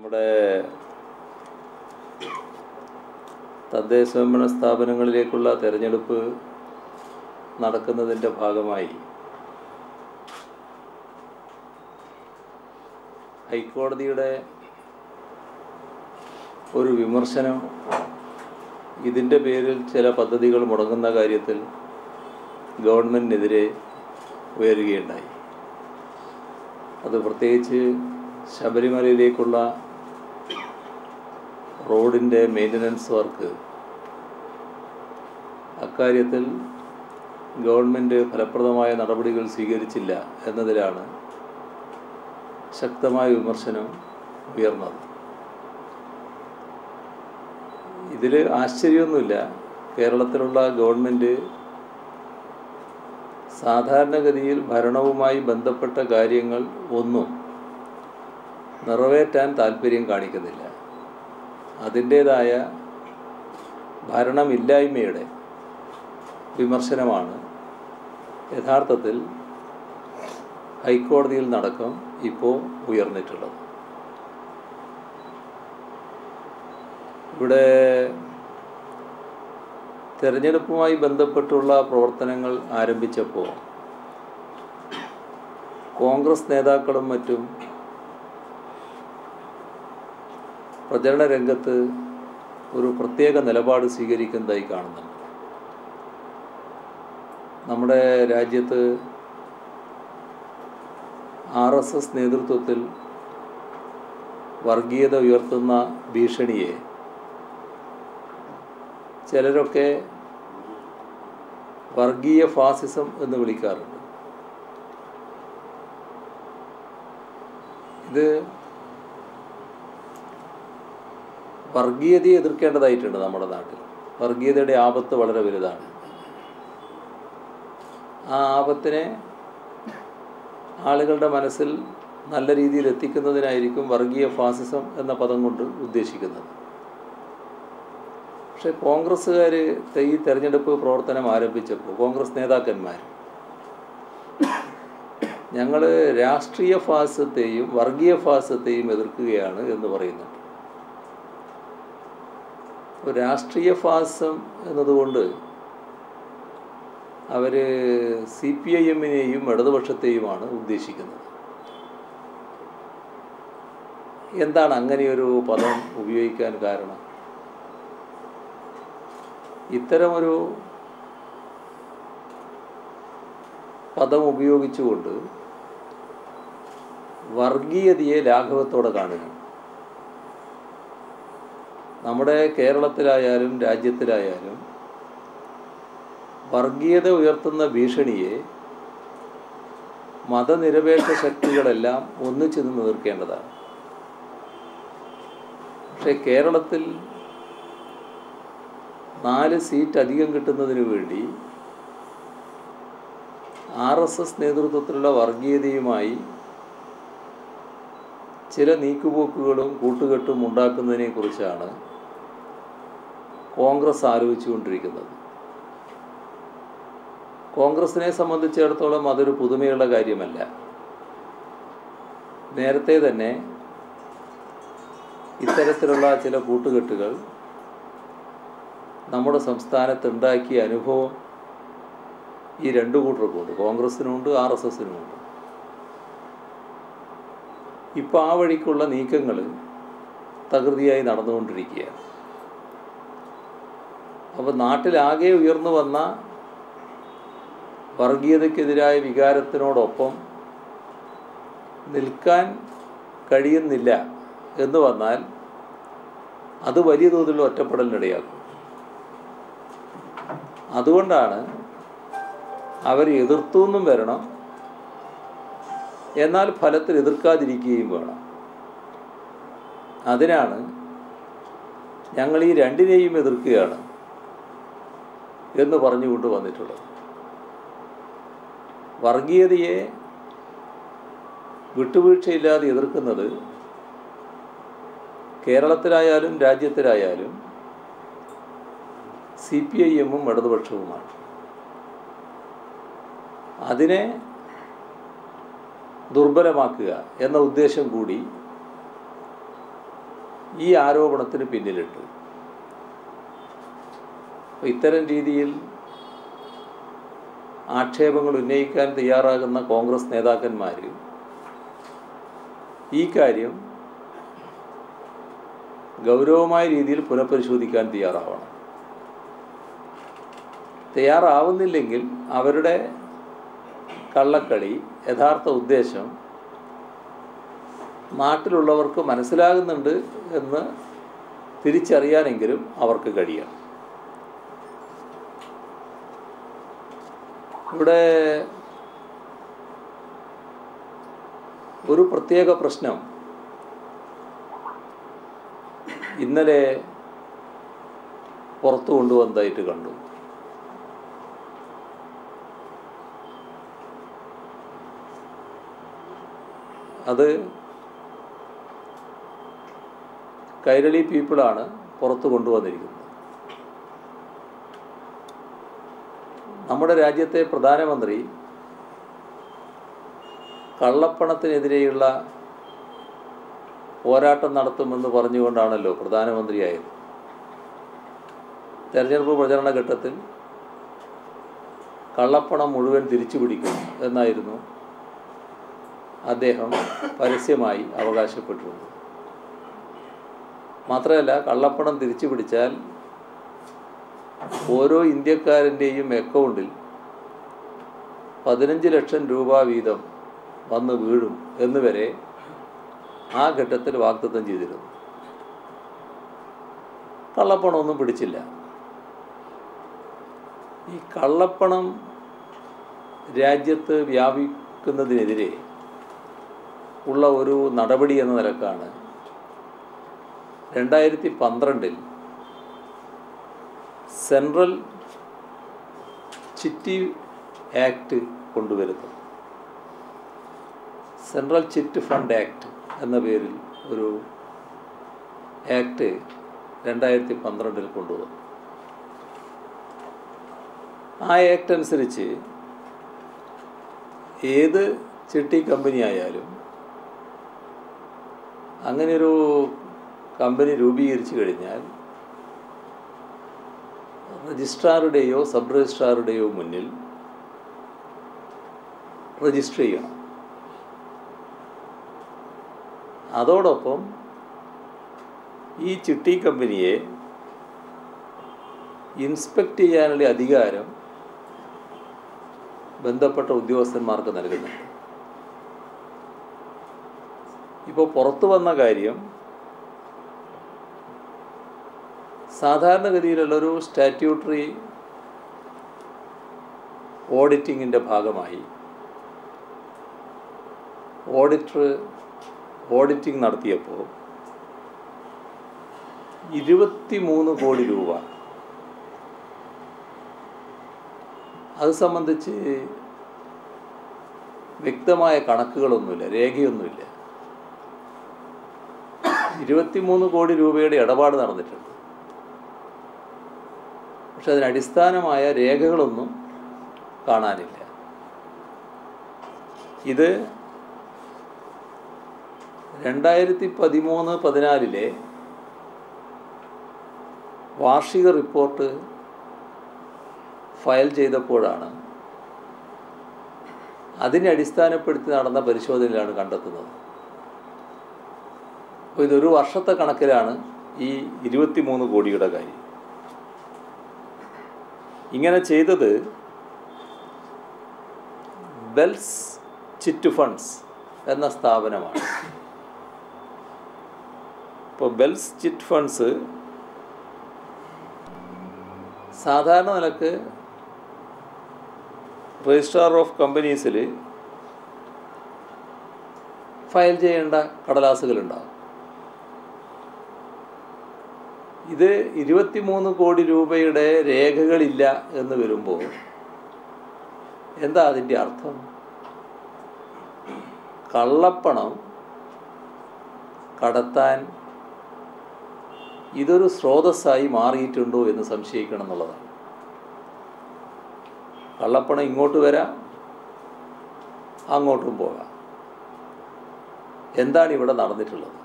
നമ്മുടെ തദ്ദേശഭരണ സ്ഥാപനങ്ങളിലേക്കുള്ള തെരഞ്ഞെടുപ്പ് നടക്കുന്നതിൻ്റെ ഭാഗമായി ഹൈക്കോടതിയുടെ ഒരു വിമർശനം ഇതിൻ്റെ പേരിൽ ചില പദ്ധതികൾ മുടങ്ങുന്ന കാര്യത്തിൽ ഗവൺമെൻറ്റിനെതിരെ ഉയരുകയുണ്ടായി. അത് പ്രത്യേകിച്ച് ശബരിമലയിലേക്കുള്ള റോഡിൻ്റെ മെയിൻ്റനൻസ് വർക്ക്. അക്കാര്യത്തിൽ ഗവൺമെൻറ് ഫലപ്രദമായ നടപടികൾ സ്വീകരിച്ചില്ല എന്നതിലാണ് ശക്തമായ വിമർശനം ഉയർന്നത്. ഇതിൽ ആശ്ചര്യമൊന്നുമില്ല. കേരളത്തിലുള്ള ഗവൺമെൻറ് സാധാരണഗതിയിൽ ഭരണവുമായി ബന്ധപ്പെട്ട കാര്യങ്ങൾ ഒന്നും നിറവേറ്റാൻ താല്പര്യം കാണിക്കുന്നില്ല. അതിൻ്റേതായ ഭരണമില്ലായ്മയുടെ വിമർശനമാണ് യഥാർത്ഥത്തിൽ ഹൈക്കോടതിയിൽ നടക്കം ഇപ്പോൾ ഉയർന്നിട്ടുള്ളത്. ഇവിടെ തെരഞ്ഞെടുപ്പുമായി ബന്ധപ്പെട്ടുള്ള പ്രവർത്തനങ്ങൾ ആരംഭിച്ചപ്പോൾ കോൺഗ്രസ് നേതാക്കളും മറ്റും പ്രചരണ രംഗത്ത് ഒരു പ്രത്യേക നിലപാട് സ്വീകരിക്കുന്നതായി കാണുന്നുണ്ട്. നമ്മുടെ രാജ്യത്ത് RSS നേതൃത്വത്തിൽ വർഗീയത ഉയർത്തുന്ന ഭീഷണിയെ ചിലരൊക്കെ വർഗീയ ഫാസിസം എന്ന് വിളിക്കാറുണ്ട്. ഇത് വർഗീയതയെ എതിർക്കേണ്ടതായിട്ടുണ്ട്. നമ്മുടെ നാട്ടിൽ വർഗീയതയുടെ ആപത്ത് വളരെ വലുതാണ്. ആ ആപത്തിനെ ആളുകളുടെ മനസ്സിൽ നല്ല രീതിയിൽ എത്തിക്കുന്നതിനായിരിക്കും വർഗീയ ഫാസിസം എന്ന പദം കൊണ്ട് ഉദ്ദേശിക്കുന്നത്. പക്ഷേ കോൺഗ്രസ്സുകാർ ഈ തെരഞ്ഞെടുപ്പ് പ്രവർത്തനം ആരംഭിച്ചപ്പോൾ കോൺഗ്രസ് നേതാക്കന്മാർ ഞങ്ങൾ രാഷ്ട്രീയ ഫാസിസത്തെയും വർഗീയ ഫാസിസത്തെയും എതിർക്കുകയാണ് എന്ന് പറയുന്നുണ്ട്. രാഷ്ട്രീയ ഫാസിസം എന്നതുകൊണ്ട് അവർ CPIM-നെയും ഇടതുപക്ഷത്തെയുമാണ് ഉദ്ദേശിക്കുന്നത്. എന്താണ് അങ്ങനെയൊരു പദം ഉപയോഗിക്കാൻ കാരണം? ഇത്തരമൊരു പദം ഉപയോഗിച്ചുകൊണ്ട് വർഗീയതയെ ലാഘവത്തോടെ കാണുക. നമ്മുടെ കേരളത്തിലായാലും രാജ്യത്തിലായാലും വർഗീയത ഉയർത്തുന്ന ഭീഷണിയെ മതനിരപേക്ഷ ശക്തികളെല്ലാം ഒന്നിച്ചു നിന്ന് എതിർക്കേണ്ടതാണ്. പക്ഷേ കേരളത്തിൽ 4 സീറ്റ് അധികം കിട്ടുന്നതിന് വേണ്ടി RSS നേതൃത്വത്തിലുള്ള വർഗീയതയുമായി ചില നീക്കുപോക്കുകളും കൂട്ടുകെട്ടും ഉണ്ടാക്കുന്നതിനെക്കുറിച്ചാണ് കോൺഗ്രസ് ആലോചിച്ചുകൊണ്ടിരിക്കുന്നത്. കോൺഗ്രസിനെ സംബന്ധിച്ചിടത്തോളം അതൊരു പുതുമയുള്ള കാര്യമല്ല. നേരത്തെ തന്നെ ഇത്തരത്തിലുള്ള ചില കൂട്ടുകെട്ടുകൾ നമ്മുടെ സംസ്ഥാനത്തുണ്ടാക്കിയ അനുഭവം ഈ രണ്ടു കൂട്ടർക്കുണ്ട്. കോൺഗ്രസിനുമുണ്ട്, RSSനുമുണ്ട്. ഇപ്പോൾ ആ വഴിക്കുള്ള നീക്കങ്ങൾ തകൃതിയായി നടന്നുകൊണ്ടിരിക്കുകയാണ്. അപ്പോൾ നാട്ടിലാകെ ഉയർന്നു വന്ന വർഗീയതയ്ക്കെതിരായ വികാരത്തിനോടൊപ്പം നിൽക്കാൻ കഴിയുന്നില്ല എന്ന് വന്നാൽ അത് വലിയ തോതിലുള്ള ഒറ്റപ്പെടലിനിടയാക്കും. അതുകൊണ്ടാണ് അവർ എതിർത്തൊന്നും വരണം, എന്നാൽ ഫലത്തിൽ എതിർക്കാതിരിക്കുകയും വേണം. അതിനാണ് ഞങ്ങൾ ഈ രണ്ടിനെയും എതിർക്കുകയാണ് എന്ന് പറഞ്ഞുകൊണ്ട് വന്നിട്ടുള്ളത്. വർഗീയതയെ വിട്ടുവീഴ്ചയില്ലാതെ എതിർക്കുന്നത് കേരളത്തിലായാലും രാജ്യത്തിലായാലും CPIM-ഉം ഇടതുപക്ഷവുമാണ്. അതിനെ ദുർബലമാക്കുക എന്ന ഉദ്ദേശം കൂടി ഈ ആരോപണത്തിന് പിന്നിലിട്ട്. ഇത്തരം രീതിയിൽ ആക്ഷേപങ്ങൾ ഉന്നയിക്കാൻ തയ്യാറാകുന്ന കോൺഗ്രസ് നേതാക്കന്മാർ ഈ കാര്യം ഗൗരവമായ രീതിയിൽ പുനഃപരിശോധിക്കാൻ തയ്യാറാവുന്നില്ലെങ്കിൽ അവരുടെ കള്ളക്കളി യഥാർത്ഥ ഉദ്ദേശം നാട്ടിലുള്ളവർക്ക് മനസ്സിലാകുന്നുണ്ട് എന്ന് തിരിച്ചറിയാനെങ്കിലും അവർക്ക് കഴിയണം. ഇവിടെ ഒരു പ്രത്യേക പ്രശ്നം ഇന്നലെ പുറത്തു കൊണ്ടുവന്നതായിട്ട് കണ്ടു. അത് കൈരളി പീപ്പിളാണ് പുറത്തു കൊണ്ടുവന്നിരിക്കുന്നത്. നമ്മുടെ രാജ്യത്തെ പ്രധാനമന്ത്രി കള്ളപ്പണത്തിനെതിരെയുള്ള പോരാട്ടം നടത്തുമെന്ന് പറഞ്ഞുകൊണ്ടാണല്ലോ പ്രധാനമന്ത്രിയായത്. തെരഞ്ഞെടുപ്പ് പ്രചരണ ഘട്ടത്തിൽ കള്ളപ്പണം മുഴുവൻ തിരിച്ചു പിടിക്കും എന്നായിരുന്നു അദ്ദേഹം പരസ്യമായി അവകാശപ്പെട്ടിരുന്നത്. മാത്രമല്ല, കള്ളപ്പണം തിരിച്ചു പിടിച്ചാൽ ഓരോ ഇന്ത്യക്കാരൻ്റെയും അക്കൗണ്ടിൽ 15 ലക്ഷം രൂപ വീതം വന്ന് വീഴും എന്നുവരെ ആ ഘട്ടത്തിൽ വാഗ്ദത്തം ചെയ്തിരുന്നു. കള്ളപ്പണമൊന്നും പിടിച്ചില്ല. ഈ കള്ളപ്പണം രാജ്യത്ത് വ്യാപിക്കുന്നതിനെതിരെ ഉള്ള ഒരു നടപടി എന്ന നിലക്കാണ് 2012 സെൻട്രൽ ചിറ്റ് ആക്ട് കൊണ്ടുവരുന്നത്. സെൻട്രൽ ചിറ്റ് ഫണ്ട് ആക്ട് എന്ന പേരിൽ ഒരു ആക്ട് 2012 കൊണ്ടുവന്നു. ആ ആക്ട് അനുസരിച്ച് ഏത് ചിട്ടി കമ്പനി ആയാലും അങ്ങനെയൊരു കമ്പനി രൂപീകരിച്ചു കഴിഞ്ഞാൽ രജിസ്ട്രാറുടെയോ സബ് രജിസ്ട്രാറുടെയോ മുന്നിൽ രജിസ്റ്റർ ചെയ്യണം. അതോടൊപ്പം ഈ ചിട്ടി കമ്പനിയെ ഇൻസ്പെക്ട് ചെയ്യാനുള്ള അധികാരം ബന്ധപ്പെട്ട ഉദ്യോഗസ്ഥന്മാർക്ക് നൽകുന്നുണ്ട്. ഇപ്പോൾ പുറത്തു വന്ന കാര്യം സാധാരണഗതിയിലുള്ളൊരു സ്റ്റാറ്റ്യൂട്ടറി ഓഡിറ്റിങ്ങിൻ്റെ ഭാഗമായി ഓഡിറ്റിംഗ് നടത്തിയപ്പോൾ 23 കോടി രൂപ അത് സംബന്ധിച്ച് വ്യക്തമായ കണക്കുകളൊന്നുമില്ല, രേഖയൊന്നുമില്ല. 23 കോടി രൂപയുടെ ഇടപാട് നടന്നിട്ടുണ്ട്. പക്ഷെ അതിനടിസ്ഥാനമായ രേഖകളൊന്നും കാണാനില്ല. ഇത് 2013-14 വാർഷിക റിപ്പോർട്ട് ഫയൽ ചെയ്തപ്പോഴാണ് അതിനെ അടിസ്ഥാനപ്പെടുത്തി നടന്ന പരിശോധനയിലാണ് കണ്ടെത്തുന്നത്. അപ്പോൾ ഇതൊരു വർഷത്തെ കണക്കിലാണ് ഈ 23 കോടിയുടെ കാര്യം. ഇങ്ങനെ ചെയ്തത് വെൽസ് ചിറ്റ് ഫണ്ട്സ് എന്ന സ്ഥാപനമാണ്. ഇപ്പോൾ വെൽസ് ചിറ്റ് ഫണ്ട്സ് സാധാരണ നിലക്ക് രജിസ്ട്രാർ ഓഫ് കമ്പനീസിൽ ഫയൽ ചെയ്യേണ്ട കടലാസുകളുണ്ടാകും. ഇത് 23 കോടി രൂപയുടെ രേഖകളില്ല എന്ന് വരുമ്പോൾ എന്താ അതിൻ്റെ അർത്ഥം? കള്ളപ്പണം കടത്താൻ ഇതൊരു സ്രോതസ്സായി മാറിയിട്ടുണ്ടോ എന്ന് സംശയിക്കണം എന്നുള്ളതാണ്. കള്ളപ്പണം ഇങ്ങോട്ട് വരാം, അങ്ങോട്ടും പോകാം. എന്താണ് ഇവിടെ നടന്നിട്ടുള്ളത്?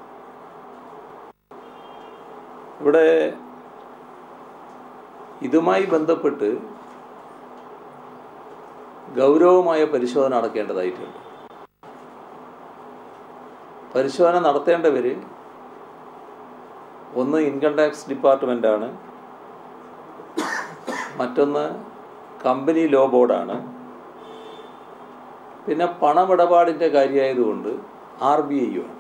ഇവിടെ ഇതുമായി ബന്ധപ്പെട്ട് ഗൗരവമായ പരിശോധന നടക്കേണ്ടതായിട്ടുണ്ട്. പരിശോധന നടത്തേണ്ടവർ ഒന്ന് ഇൻകം ടാക്സ് ഡിപ്പാർട്ട്മെൻറ്റാണ്, മറ്റൊന്ന് കമ്പനി ലോ ബോർഡാണ്, പിന്നെ പണമിടപാടിൻ്റെ കാര്യമായതുകൊണ്ട് RBI-യുമാണ്,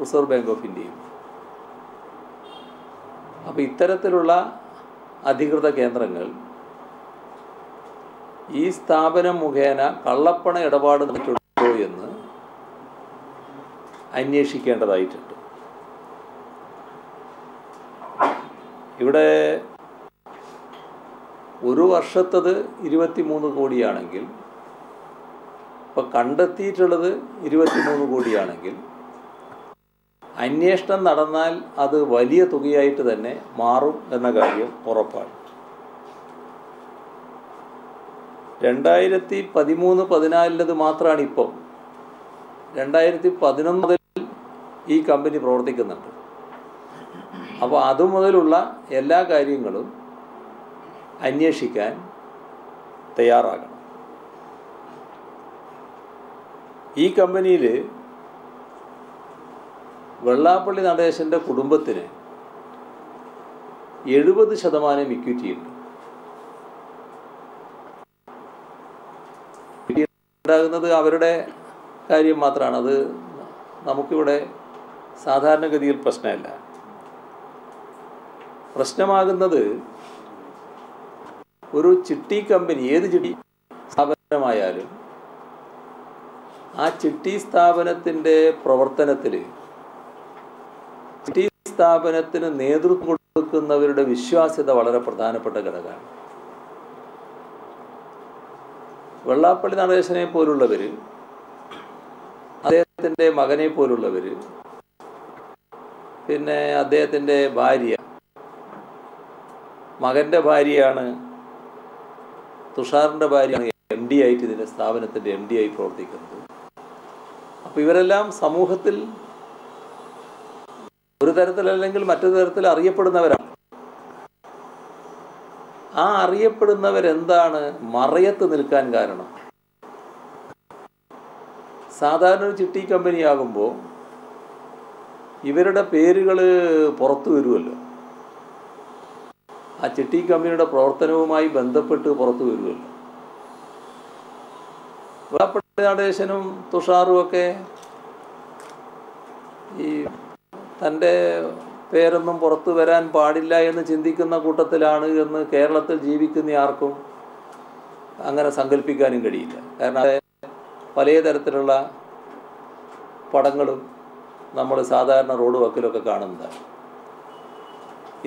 റിസർവ് ബാങ്ക് ഓഫ് ഇന്ത്യയും. അപ്പോൾ ഇത്തരത്തിലുള്ള അധികൃത കേന്ദ്രങ്ങൾ ഈ സ്ഥാപനം മുഖേന കള്ളപ്പണ ഇടപാട് നടത്തിയിട്ടുണ്ടോ എന്ന് അന്വേഷിക്കേണ്ടതായിട്ടുണ്ട്. ഇവിടെ ഒരു വർഷത്തത് 23 കോടിയാണെങ്കിൽ, ഇപ്പോൾ കണ്ടെത്തിയിട്ടുള്ളത് 23 കോടിയാണെങ്കിൽ, അന്വേഷണം നടന്നാൽ അത് വലിയ തുകയായിട്ട് തന്നെ മാറും എന്ന കാര്യം ഉറപ്പാണ്. 2013-14 മാത്രമാണ് ഇപ്പം. 2011 മുതൽ ഈ കമ്പനി പ്രവർത്തിക്കുന്നുണ്ട്. അപ്പോൾ അതുമുതലുള്ള എല്ലാ കാര്യങ്ങളും അന്വേഷിക്കാൻ തയ്യാറാകണം. ഈ കമ്പനിയിൽ വെള്ളാപ്പള്ളി നടേശൻ്റെ കുടുംബത്തിന് 70% ഇക്വിറ്റി ഉണ്ട്. ഉണ്ടാകുന്നത് അവരുടെ കാര്യം മാത്രമാണ്, അത് നമുക്കിവിടെ സാധാരണഗതിയിൽ പ്രശ്നമല്ല. പ്രശ്നമാകുന്നത് ഒരു ചിട്ടി കമ്പനി, ഏത് ചിട്ടി സ്ഥാപനമായാലും ആ ചിട്ടി സ്ഥാപനത്തിൻ്റെ പ്രവർത്തനത്തിൽ ചിട്ടി സ്ഥാപനത്തിന് നേതൃത്വം കൊടുക്കുന്നവരുടെ വിശ്വാസ്യത വളരെ പ്രധാനപ്പെട്ട ഘടകമാണ്. വെള്ളാപ്പള്ളി നടേശനെ പോലുള്ളവർ, അദ്ദേഹത്തിൻ്റെ മകനെ പോലുള്ളവർ, പിന്നെ അദ്ദേഹത്തിൻ്റെ ഭാര്യ, മകൻ്റെ ഭാര്യയാണ്, തുഷാറിൻ്റെ ഭാര്യയാണ് MD ആയിട്ട് ഇതിൻ്റെ സ്ഥാപനത്തിൻ്റെ MD ആയി പ്രവർത്തിക്കുന്നത്. അപ്പോൾ ഇവരെല്ലാം സമൂഹത്തിൽ ഒരു തരത്തിലല്ലെങ്കിൽ മറ്റൊരു തരത്തിൽ അറിയപ്പെടുന്നവരാണ്. ആ അറിയപ്പെടുന്നവരെന്താണ് മറയത്ത് നിൽക്കാൻ കാരണം? സാധാരണ ഒരു ചിട്ടി കമ്പനിയാകുമ്പോൾ ഇവരുടെ പേരുകൾ പുറത്തു വരുമല്ലോ, ആ ചിട്ടി കമ്പനിയുടെ പ്രവർത്തനവുമായി ബന്ധപ്പെട്ട് പുറത്തു വരുമല്ലോ. വെള്ളാപ്പള്ളി നടേശനും തുഷാറും ഒക്കെ ഈ തൻ്റെ പേരൊന്നും പുറത്തു വരാൻ പാടില്ല എന്ന് ചിന്തിക്കുന്ന കൂട്ടത്തിലാണ് എന്ന് കേരളത്തിൽ ജീവിക്കുന്ന ആർക്കും അങ്ങനെ സങ്കല്പിക്കാനും കഴിയില്ല. കാരണം പല തരത്തിലുള്ള പടങ്ങളും നമ്മൾ സാധാരണ റോഡ് വക്കിലൊക്കെ കാണുന്നതാണ്.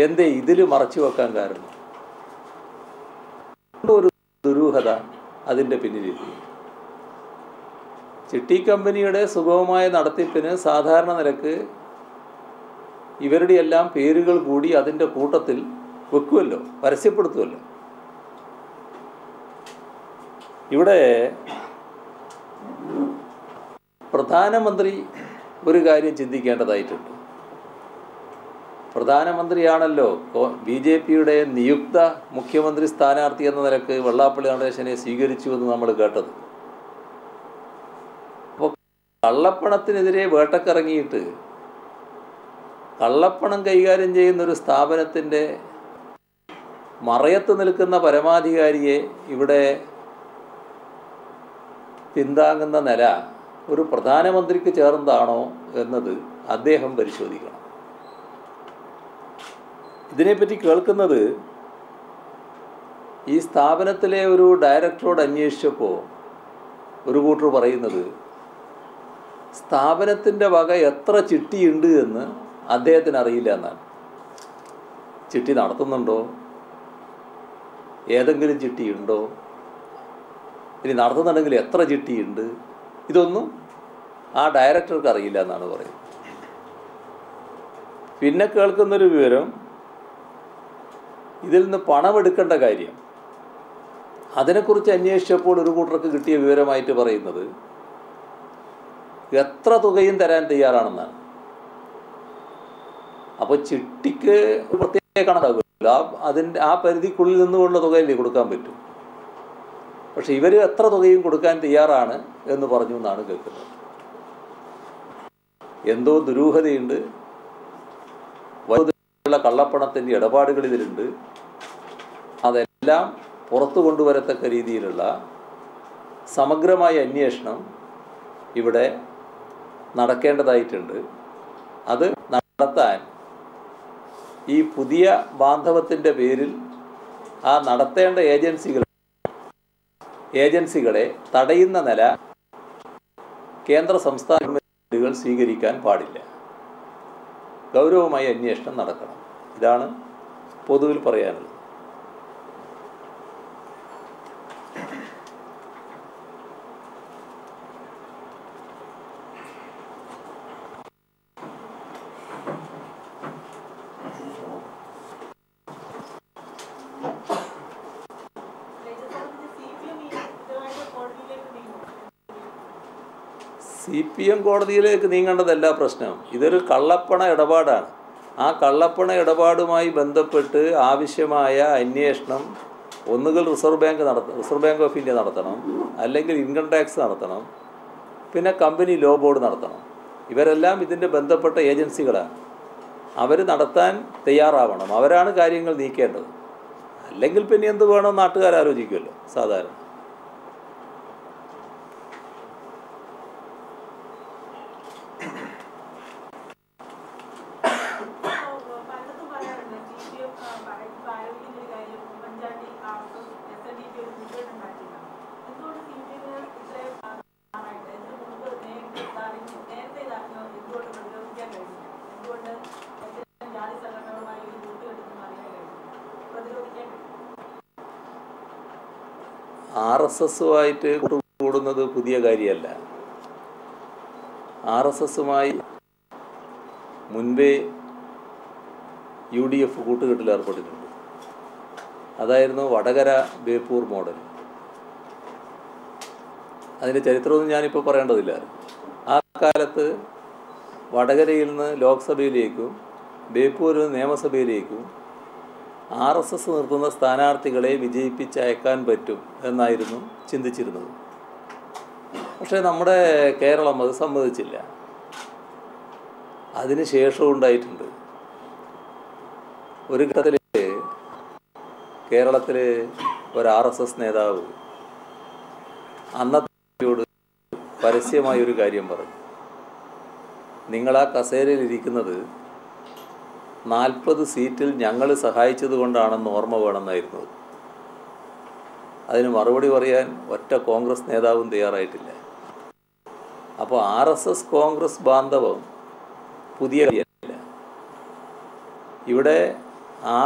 എന്തേ ഇതിൽ മറച്ചു വെക്കാൻ കാരണം? ഒരു ദുരൂഹത അതിൻ്റെ പിന്നിലില്ല. ചിട്ടി കമ്പനിയുടെ സുഗമമായ നടത്തിപ്പിന് സാധാരണ നിരക്ക് ഇവരുടെ എല്ലാം പേരുകൾ കൂടി അതിൻ്റെ കൂട്ടത്തിൽ വെക്കുമല്ലോ, പരസ്യപ്പെടുത്തുമല്ലോ. ഇവിടെ പ്രധാനമന്ത്രി ഒരു കാര്യം ചിന്തിക്കേണ്ടതായിട്ടുണ്ട്. പ്രധാനമന്ത്രിയാണല്ലോ BJP-യുടെ നിയുക്ത മുഖ്യമന്ത്രി സ്ഥാനാർത്ഥി എന്ന നിലക്ക് വെള്ളാപ്പള്ളി നടേശനെ സ്വീകരിച്ചു എന്ന് നമ്മൾ കേട്ടത്. അപ്പോൾ കള്ളപ്പണത്തിനെതിരെ വേട്ടക്കിറങ്ങിയിട്ട് കള്ളപ്പണം കൈകാര്യം ചെയ്യുന്നൊരു സ്ഥാപനത്തിൻ്റെ മറയത്ത് നിൽക്കുന്ന പരമാധികാരിയെ ഇവിടെ പിന്താങ്ങുന്ന നില ഒരു പ്രധാനമന്ത്രിക്ക് ചേർന്നതാണോ എന്നത് അദ്ദേഹം പരിശോധിക്കണം. ഇതിനെപ്പറ്റി കേൾക്കുന്നത് ഈ സ്ഥാപനത്തിലെ ഒരു ഡയറക്ടറോട് അന്വേഷിച്ചപ്പോൾ ഒരു കൂട്ടർ പറയുന്നത് സ്ഥാപനത്തിൻ്റെ വക എത്ര ചിട്ടിയുണ്ട് എന്ന് അദ്ദേഹത്തിന് അറിയില്ല എന്നാണ്. ചിട്ടി നടത്തുന്നുണ്ടോ, ഏതെങ്കിലും ചിട്ടിയുണ്ടോ, ഇനി നടത്തുന്നുണ്ടെങ്കിൽ എത്ര ചിട്ടിയുണ്ട്, ഇതൊന്നും ആ ഡയറക്ടർക്ക് അറിയില്ല എന്നാണ് പറയുന്നത്. പിന്നെ കേൾക്കുന്നൊരു വിവരം, ഇതിൽ നിന്ന് പണമെടുക്കേണ്ട കാര്യം, അതിനെക്കുറിച്ച് അന്വേഷിച്ചപ്പോൾ ഒരു കൂട്ടർക്ക് കിട്ടിയ വിവരമായിട്ട് പറയുന്നത് എത്ര തുകയും തരാൻ തയ്യാറാണെന്നാണ്. അപ്പോൾ ചിട്ടിക്ക് പ്രത്യേക കണക്കാകുമല്ലോ, ആ പരിധിക്കുള്ളിൽ നിന്നുകൊണ്ടുള്ള തുകയല്ലേ കൊടുക്കാൻ പറ്റും. പക്ഷെ ഇവർ എത്ര തുകയും കൊടുക്കാൻ തയ്യാറാണ് എന്ന് പറഞ്ഞു എന്നാണ് കേൾക്കുന്നത്. എന്തോ ദുരൂഹതയുണ്ട്, വലിയ കള്ളപ്പണത്തിൻ്റെ ഇടപാടുകൾ ഇതിലുണ്ട്. അതെല്ലാം പുറത്തു കൊണ്ടുവരത്തക്ക രീതിയിലുള്ള സമഗ്രമായ അന്വേഷണം ഇവിടെ നടക്കേണ്ടതായിട്ടുണ്ട്. അത് നടത്താൻ ഈ പുതിയ ബാന്ധവത്തിൻ്റെ പേരിൽ ആ നടത്തേണ്ട ഏജൻസികളെ തടയുന്ന നില കേന്ദ്ര സംസ്ഥാന ഗവൺമെൻറ്റുകൾ സ്വീകരിക്കാൻ പാടില്ല. ഗൗരവമായ അന്വേഷണം നടക്കണം. ഇതാണ് പൊതുവിൽ പറയാനുള്ളത്. CPM കോടതിയിലേക്ക് നീങ്ങേണ്ടതല്ല പ്രശ്നം. ഇതൊരു കള്ളപ്പണ ഇടപാടാണ്. ആ കള്ളപ്പണ ഇടപാടുമായി ബന്ധപ്പെട്ട് ആവശ്യമായ അന്വേഷണം ഒന്നുകിൽ റിസർവ് ബാങ്ക് ഓഫ് ഇന്ത്യ നടത്തണം, അല്ലെങ്കിൽ ഇൻകം ടാക്സ് നടത്തണം, പിന്നെ കമ്പനി ലോ ബോർഡ് നടത്തണം. ഇവരെല്ലാം ഇതിൻ്റെ ബന്ധപ്പെട്ട ഏജൻസികളാണ്. അവർ നടത്താൻ തയ്യാറാവണം. അവരാണ് കാര്യങ്ങൾ നീക്കേണ്ടത്. അല്ലെങ്കിൽ പിന്നെ എന്ത് വേണമെന്ന് നാട്ടുകാർ ആലോചിക്കുമല്ലോ സാധാരണ. RSSുമായിട്ട് കൂടുന്നത് പുതിയ കാര്യമല്ല. RSSുമായി മുൻപേ UDF കൂട്ടുകെട്ടിൽ ഏർപ്പെട്ടിട്ടുണ്ട്. അതായിരുന്നു വടകര ബേപ്പൂർ മോഡൽ. അതിൻ്റെ ചരിത്രമൊന്നും ഞാനിപ്പോൾ പറയേണ്ടതില്ല. ആ കാലത്ത് വടകരയിൽ നിന്ന് ലോക്സഭയിലേക്കും ബേപ്പൂരിൽ നിന്ന് നിയമസഭയിലേക്കും RSS നിർത്തുന്ന സ്ഥാനാർത്ഥികളെ വിജയിപ്പിച്ച് അയക്കാൻ പറ്റും എന്നായിരുന്നു ചിന്തിച്ചിരുന്നത്. പക്ഷേ നമ്മുടെ കേരളം അത് സമ്മതിച്ചില്ല. അതിന് ശേഷവും ഉണ്ടായിട്ടുണ്ട്. ഒരു ഘട്ടത്തിൽ കേരളത്തിൽ ഒരു RSS നേതാവ് അന്നത്തോട് പരസ്യമായൊരു കാര്യം പറഞ്ഞു. നിങ്ങൾ ആ കസേരയിലിരിക്കുന്നത് 40 സീറ്റിൽ ഞങ്ങൾ സഹായിച്ചത് കൊണ്ടാണെന്ന് ഓർമ്മ വേണമെന്നായിരുന്നു. അതിന് മറുപടി പറയാൻ ഒറ്റ കോൺഗ്രസ് നേതാവും തയ്യാറായിട്ടില്ല. അപ്പോൾ RSS കോൺഗ്രസ് ബാന്ധവം പുതിയ കാര്യമല്ല. ഇവിടെ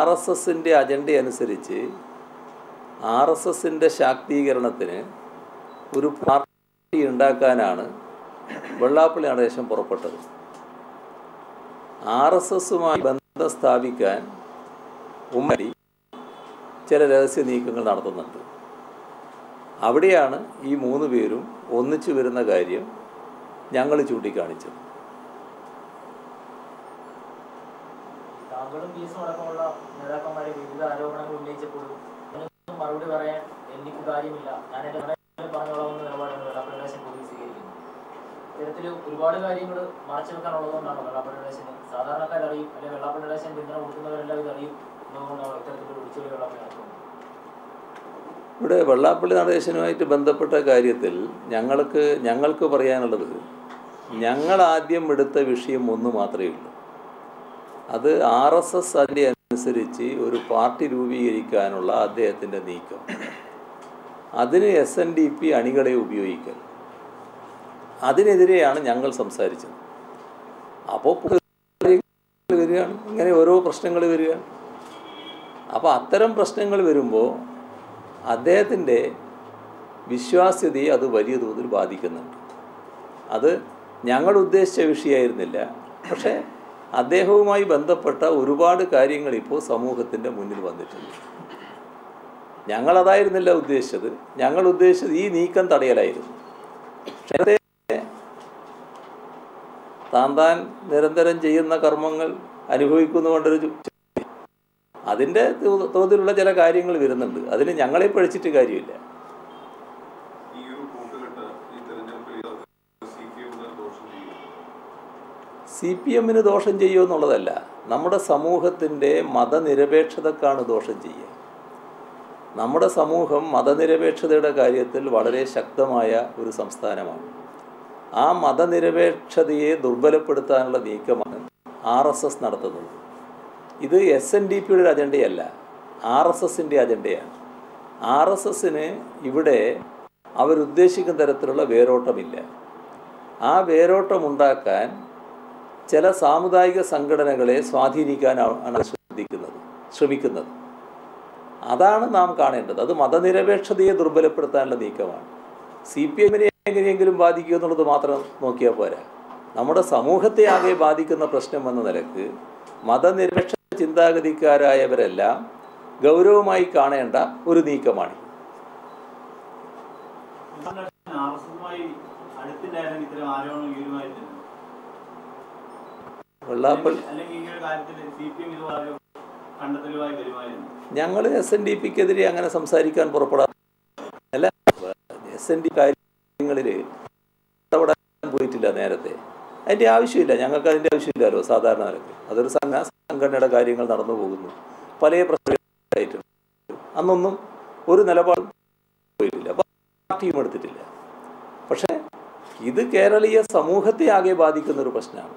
RSSൻ്റെ അജണ്ട അനുസരിച്ച് RSSൻ്റെ ശാക്തീകരണത്തിന് ഒരു പാർട്ടി ഉണ്ടാക്കാനാണ് വെള്ളാപ്പള്ളി നടേശൻ പുറപ്പെട്ടത്. RSSുമായി ബന്ധം സ്ഥാപിക്കാൻ ഉമ്മൻചാണ്ടി ചില രഹസ്യ നീക്കങ്ങൾ നടത്തുന്നുണ്ട്. അവിടെയാണ് ഈ 3 പേരും ഒന്നിച്ചു വരുന്ന കാര്യം ഞങ്ങൾ ചൂണ്ടിക്കാണിച്ചത്. താങ്കളും പീസും അടക്കമുള്ള നേതാക്കന്മാരെ വിവിധ ആരോപണങ്ങൾ ഉന്നയിച്ചപ്പോഴും മറുപടി പറയാൻ എനിക്ക് കാര്യമില്ല, ഞാൻ എൻ്റെ പറഞ്ഞോളാമെന്ന നിലപാടാണ് വെള്ളാപ്പള്ളി നടേശൻ പൊതുവെ സ്വീകരിക്കുന്നത്. ഇത്തരത്തിൽ ഒരുപാട് കാര്യങ്ങൾ മറച്ചു വെക്കാനുള്ളതുകൊണ്ടാണ് വെള്ളാപ്പള്ളി നടേശന് സാധാരണക്കാരറിയും അല്ലെങ്കിൽ വെള്ളാപ്പള്ളി നടേശൻ പിന്തുണ കൊടുക്കുന്നവരെല്ലാം ഇതറിയും എന്നതുകൊണ്ടാണ് ഇത്തരത്തിലൊരു വിളിച്ചുകളി വെള്ളാപ്പള്ളി നടത്തുന്നത്. ഇവിടെ വെള്ളാപ്പള്ളി നടേശനുമായിട്ട് ബന്ധപ്പെട്ട കാര്യത്തിൽ ഞങ്ങൾക്ക് പറയാനുള്ളത്, ഞങ്ങൾ ആദ്യം എടുത്ത വിഷയം ഒന്ന് മാത്രമേ ഉള്ളൂ. അത് RSS അതിൻ്റെ അനുസരിച്ച് ഒരു പാർട്ടി രൂപീകരിക്കാനുള്ള അദ്ദേഹത്തിൻ്റെ നീക്കം, അതിന് SNDP അണികളെ ഉപയോഗിക്കൽ, അതിനെതിരെയാണ് ഞങ്ങൾ സംസാരിച്ചത്. അപ്പോൾ വരികയാണ്, ഇങ്ങനെ ഓരോ പ്രശ്നങ്ങൾ വരികയാണ്. അപ്പോൾ അത്തരം പ്രശ്നങ്ങൾ വരുമ്പോൾ അദ്ദേഹത്തിൻ്റെ വിശ്വാസ്യതയെ അത് വലിയ തോതിൽ ബാധിക്കുന്നുണ്ട്. അത് ഞങ്ങൾ ഉദ്ദേശിച്ച വിഷയമായിരുന്നില്ല. പക്ഷേ അദ്ദേഹവുമായി ബന്ധപ്പെട്ട ഒരുപാട് കാര്യങ്ങൾ ഇപ്പോൾ സമൂഹത്തിൻ്റെ മുന്നിൽ വന്നിട്ടുണ്ട്. ഞങ്ങളതായിരുന്നില്ല ഉദ്ദേശിച്ചത്. ഞങ്ങൾ ഉദ്ദേശിച്ചത് ഈ നീക്കം തടയലായിരുന്നു. പക്ഷേ താൻ നിരന്തരം ചെയ്യുന്ന കർമ്മങ്ങൾ അനുഭവിക്കുന്നതുകൊണ്ടൊരു അതിൻ്റെ തോതിലുള്ള ചില കാര്യങ്ങൾ വരുന്നുണ്ട്. അതിന് ഞങ്ങളെ പഴിച്ചിട്ട് കാര്യമില്ല. CPM-ന് ദോഷം ചെയ്യുമോ എന്നുള്ളതല്ല, നമ്മുടെ സമൂഹത്തിൻ്റെ മതനിരപേക്ഷതക്കാണ് ദോഷം ചെയ്യുക. നമ്മുടെ സമൂഹം മതനിരപേക്ഷതയുടെ കാര്യത്തിൽ വളരെ ശക്തമായ ഒരു സംസ്ഥാനമാണ്. ആ മതനിരപേക്ഷതയെ ദുർബലപ്പെടുത്താനുള്ള നീക്കമാണ് RSS നടത്തുന്നത്. ഇത് SNDP-യുടെ ഒരു അജണ്ടയല്ല, RSS-ൻ്റെ അജണ്ടയാണ്. RSS-ന് ഇവിടെ അവരുദ്ദേശിക്കുന്ന തരത്തിലുള്ള വേരോട്ടമില്ല. ആ വേരോട്ടം ഉണ്ടാക്കാൻ ചില സാമുദായിക സംഘടനകളെ സ്വാധീനിക്കാനാണ് ശ്രമിക്കുന്നത്. അതാണ് നാം കാണേണ്ടത്. അത് മതനിരപേക്ഷതയെ ദുർബലപ്പെടുത്താനുള്ള നീക്കമാണ്. CPM-നെ എങ്ങനെയെങ്കിലും ബാധിക്കുക എന്നുള്ളത് മാത്രം നോക്കിയാൽ പോരാ. നമ്മുടെ സമൂഹത്തെ ആകെ ബാധിക്കുന്ന പ്രശ്നം എന്ന നിലക്ക് മതനിരപേക്ഷ ചിന്താഗതിക്കാരായവരെല്ലാം ഗൗരവമായി കാണേണ്ട ഒരു നീക്കമാണ്. ഞങ്ങൾ SNDP-ക്കെതിരെ അങ്ങനെ സംസാരിക്കാൻ പുറപ്പെടാറില്ല. SND കാര്യങ്ങളിൽ ഇടപെടാൻ പോയിട്ടില്ല നേരത്തെ. അതിൻ്റെ ആവശ്യമില്ല, ഞങ്ങൾക്ക് അതിൻ്റെ ആവശ്യമില്ലല്ലോ. സാധാരണ നിലക്ക് അതൊരു സംഘടനയുടെ കാര്യങ്ങൾ നടന്നു പോകുന്നു. പല പ്രശ്നങ്ങളായിട്ടുണ്ട്. അന്നൊന്നും ഒരു നിലപാടും പോയിട്ടില്ല, പാർട്ടിയും എടുത്തിട്ടില്ല. പക്ഷേ ഇത് കേരളീയ സമൂഹത്തെ ആകെ ബാധിക്കുന്നൊരു പ്രശ്നമാണ്.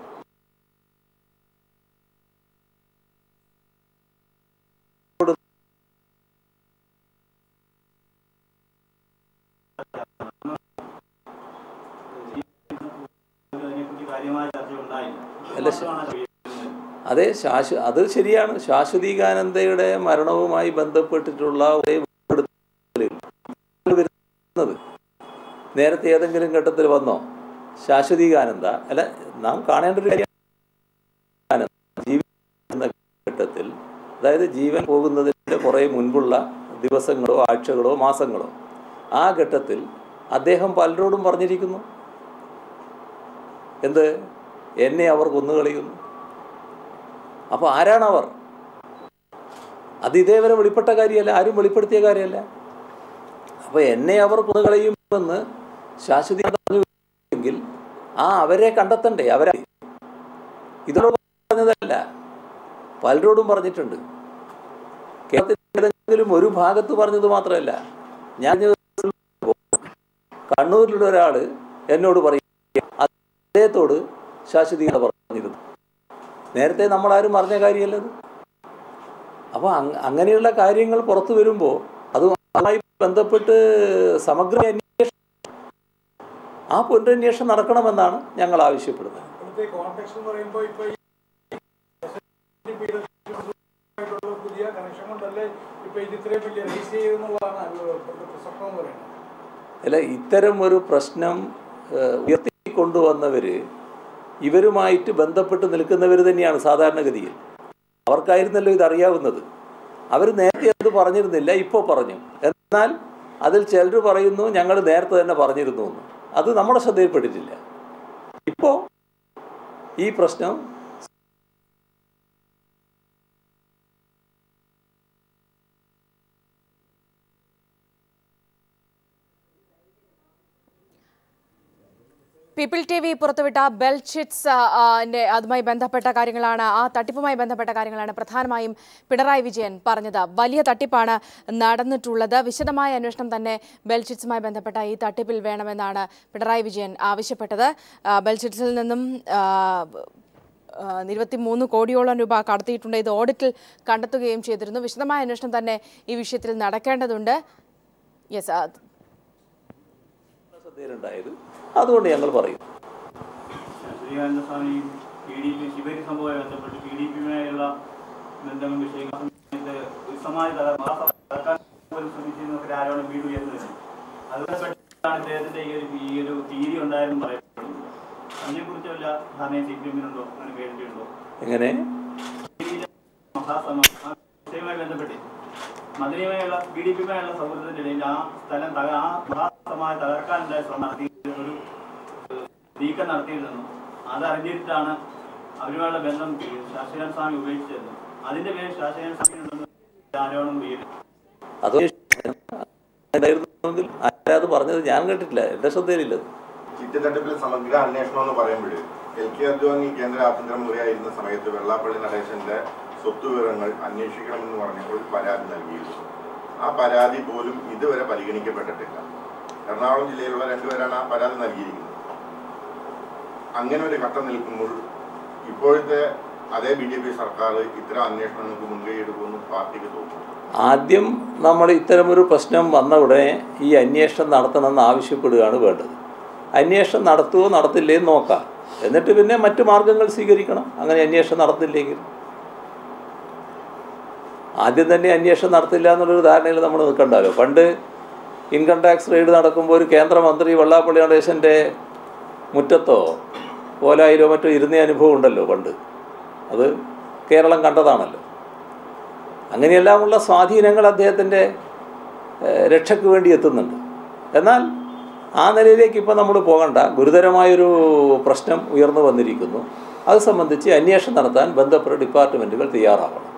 അതെ, അത് ശരിയാണ്. ശാശ്വതീകാനന്ദയുടെ മരണവുമായി ബന്ധപ്പെട്ടിട്ടുള്ള വരുന്നത് നേരത്തെ ഏതെങ്കിലും ഘട്ടത്തിൽ വന്നോ? ശാശ്വതീകാനന്ദ അല്ല, നാം കാണേണ്ട ഒരു കാര്യം ജീവിക്കുന്ന ഘട്ടത്തിൽ, അതായത് ജീവൻ പോകുന്നതിൻ്റെ കുറേ മുൻപുള്ള ദിവസങ്ങളോ ആഴ്ചകളോ മാസങ്ങളോ, ആ ഘട്ടത്തിൽ അദ്ദേഹം പലരോടും പറഞ്ഞിരിക്കുന്നു, എന്ത്, എന്നെ അവർ കൊന്നുകളയുന്നു. അപ്പോൾ ആരാണവർ? അത് ഇതേവരെ വെളിപ്പെട്ട കാര്യമല്ല, ആരും വെളിപ്പെടുത്തിയ കാര്യമല്ല. അപ്പോൾ എന്നെ അവർ കൊന്നുകളയുമെന്ന് ശാശ്വതി പറഞ്ഞുവെങ്കിൽ അവരെ കണ്ടെത്തണ്ടേ? അവരെ ഇതോട് പറഞ്ഞതല്ല, പലരോടും പറഞ്ഞിട്ടുണ്ട്. കേരളത്തിൽ ഏതെങ്കിലും ഒരു ഭാഗത്ത് പറഞ്ഞത് മാത്രമല്ല. ഞാൻ കണ്ണൂരിലുള്ള ഒരാൾ എന്നോട് പറയും അദ്ദേഹത്തോട് ശാശ്വതീകത പറഞ്ഞിരുന്നു. നേരത്തെ നമ്മളാരും പറഞ്ഞ കാര്യമല്ലത്. അപ്പോൾ അങ്ങനെയുള്ള കാര്യങ്ങൾ പുറത്തു വരുമ്പോൾ അതുമായി ബന്ധപ്പെട്ട് സമഗ്ര അന്വേഷണം, ആ പുനരന്വേഷണം നടക്കണമെന്നാണ് ഞങ്ങൾ ആവശ്യപ്പെടുന്നത്. അല്ല, ഇത്തരം ഒരു പ്രശ്നം ഉയർത്തിക്കൊണ്ടുവന്നവർ ഇവരുമായിട്ട് ബന്ധപ്പെട്ട് നിൽക്കുന്നവർ തന്നെയാണ് സാധാരണഗതിയിൽ. അവർക്കായിരുന്നല്ലോ ഇതറിയാവുന്നത്. അവർ നേരത്തെ അത് പറഞ്ഞിരുന്നില്ല, ഇപ്പോൾ പറഞ്ഞു. എന്നാൽ അതിൽ ചിലർ പറയുന്നു ഞങ്ങൾ നേരത്തെ തന്നെ പറഞ്ഞിരുന്നു എന്ന്. അത് നമ്മുടെ ശ്രദ്ധയിൽപ്പെട്ടിട്ടില്ല. ഇപ്പോൾ ഈ പ്രശ്നം പീപ്പിൾ TV പുറത്തുവിട്ട ബെൽചിറ്റ്സ് അതുമായി ബന്ധപ്പെട്ട കാര്യങ്ങളാണ്, ആ തട്ടിപ്പുമായി ബന്ധപ്പെട്ട കാര്യങ്ങളാണ് പ്രധാനമായും പിണറായി വിജയൻ പറഞ്ഞത്. വലിയ തട്ടിപ്പാണ് നടന്നിട്ടുള്ളത്. വിശദമായ അന്വേഷണം തന്നെ ബെൽചിറ്റ്സുമായി ബന്ധപ്പെട്ട ഈ തട്ടിപ്പിൽ വേണമെന്നാണ് പിണറായി വിജയൻ ആവശ്യപ്പെട്ടത്. ബെൽചിറ്റ്സിൽ നിന്നും 23 കോടിയോളം രൂപ കടത്തിയിട്ടുണ്ട്. ഇത് ഓഡിറ്റിൽ കണ്ടെത്തുകയും ചെയ്തിരുന്നു. വിശദമായ അന്വേഷണം തന്നെ ഈ വിഷയത്തിൽ നടക്കേണ്ടതുണ്ട്. അതുകൊണ്ട് ഞങ്ങൾ പറയും എങ്ങനെ മദനിയുമായുള്ള PDP-യുമായുള്ള സൗഹൃദത്തിനിടയിൽ ആ സ്ഥലം ആ മഹാസമായി തകർക്കാനുണ്ടായ ശ്രമം ഒരു നീക്കം നടത്തിയിരുന്നെന്നും അതറിഞ്ഞിട്ടാണ് അവരുമായുള്ള ബന്ധം ശശിധരൻ സ്വാമി ഉപേക്ഷിച്ചെന്നും അതിന്റെ പേരിൽ ശശിധരൻ സ്വാമി ആരോപണം ഉണ്ടായിരുന്നെങ്കിൽ ആരാത് പറഞ്ഞത് ഞാൻ കേട്ടിട്ടില്ല, എൻ്റെ ശ്രദ്ധയിലില്ലത്. ചിട്ടിത്തട്ടിപ്പിൽ സമഗ്ര അന്വേഷണം എന്ന് പറയുമ്പോൾ LK അദ്വാനി കേന്ദ്ര ആഭ്യന്തരമന്ത്രിയായിരുന്ന സമയത്ത് വെള്ളാപ്പള്ളി നടേശന്റെ സ്വത്തുവിവരങ്ങൾ അന്വേഷിക്കണമെന്ന് പറഞ്ഞപ്പോൾ പരാതി നൽകിയിരുന്നു. ആ പരാതി പോലും ഇതുവരെ പരിഗണിക്കപ്പെട്ടിട്ടില്ല. എറണാകുളം ജില്ലയിലുള്ള 2 പേരാണ് ആ പരാതി നൽകിയിരിക്കുന്നത്. അങ്ങനെ ഒരു ഘട്ടം നിൽക്കുമ്പോൾ ഇപ്പോഴത്തെ അതേ BJP സർക്കാർ ഇത്തരം അന്വേഷണങ്ങൾക്ക് മുൻകൈ എടുക്കുമെന്ന് പാർട്ടിക്ക് തോന്നുന്നു. ആദ്യം നമ്മൾ ഇത്തരമൊരു പ്രശ്നം വന്ന ഉടനെ ഈ അന്വേഷണം നടത്തണമെന്ന് ആവശ്യപ്പെടുകയാണ് വേണ്ടത്. അന്വേഷണം നടത്തുമോ നടത്തില്ലേ എന്ന് നോക്കാം. എന്നിട്ട് പിന്നെ മറ്റു മാർഗങ്ങൾ സ്വീകരിക്കണം. അങ്ങനെ അന്വേഷണം നടത്തില്ലെങ്കിൽ ആദ്യം തന്നെ അന്വേഷണം നടത്തില്ല എന്നുള്ളൊരു ധാരണയിൽ നമ്മൾ നിൽക്കണ്ടല്ലോ. പണ്ട് ഇൻകം ടാക്സ് റെയ്ഡ് നടക്കുമ്പോൾ ഒരു കേന്ദ്രമന്ത്രി വെള്ളാപ്പള്ളി നടേശൻ്റെ മുറ്റത്തോ ഓലായിലോ മറ്റോ ഇരുന്ന അനുഭവം ഉണ്ടല്ലോ പണ്ട്. അത് കേരളം കണ്ടതാണല്ലോ. അങ്ങനെയെല്ലാമുള്ള സ്വാധീനങ്ങൾ അദ്ദേഹത്തിൻ്റെ രക്ഷയ്ക്ക് വേണ്ടി എത്തുന്നുണ്ട്. എന്നാൽ ആ നിലയിലേക്ക് ഇപ്പോൾ നമ്മൾ പോകണ്ട. ഗുരുതരമായൊരു പ്രശ്നം ഉയർന്നു വന്നിരിക്കുന്നു. അത് സംബന്ധിച്ച് അന്വേഷണം നടത്താൻ ബന്ധപ്പെട്ട ഡിപ്പാർട്ട്മെൻറ്റുകൾ തയ്യാറാവണം.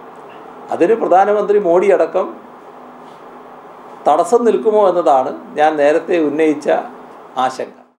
അതിന് പ്രധാനമന്ത്രി മോഡി അടക്കം തടസ്സം നിൽക്കുമോ എന്നതാണ് ഞാൻ നേരത്തെ ഉന്നയിച്ച ആശങ്ക.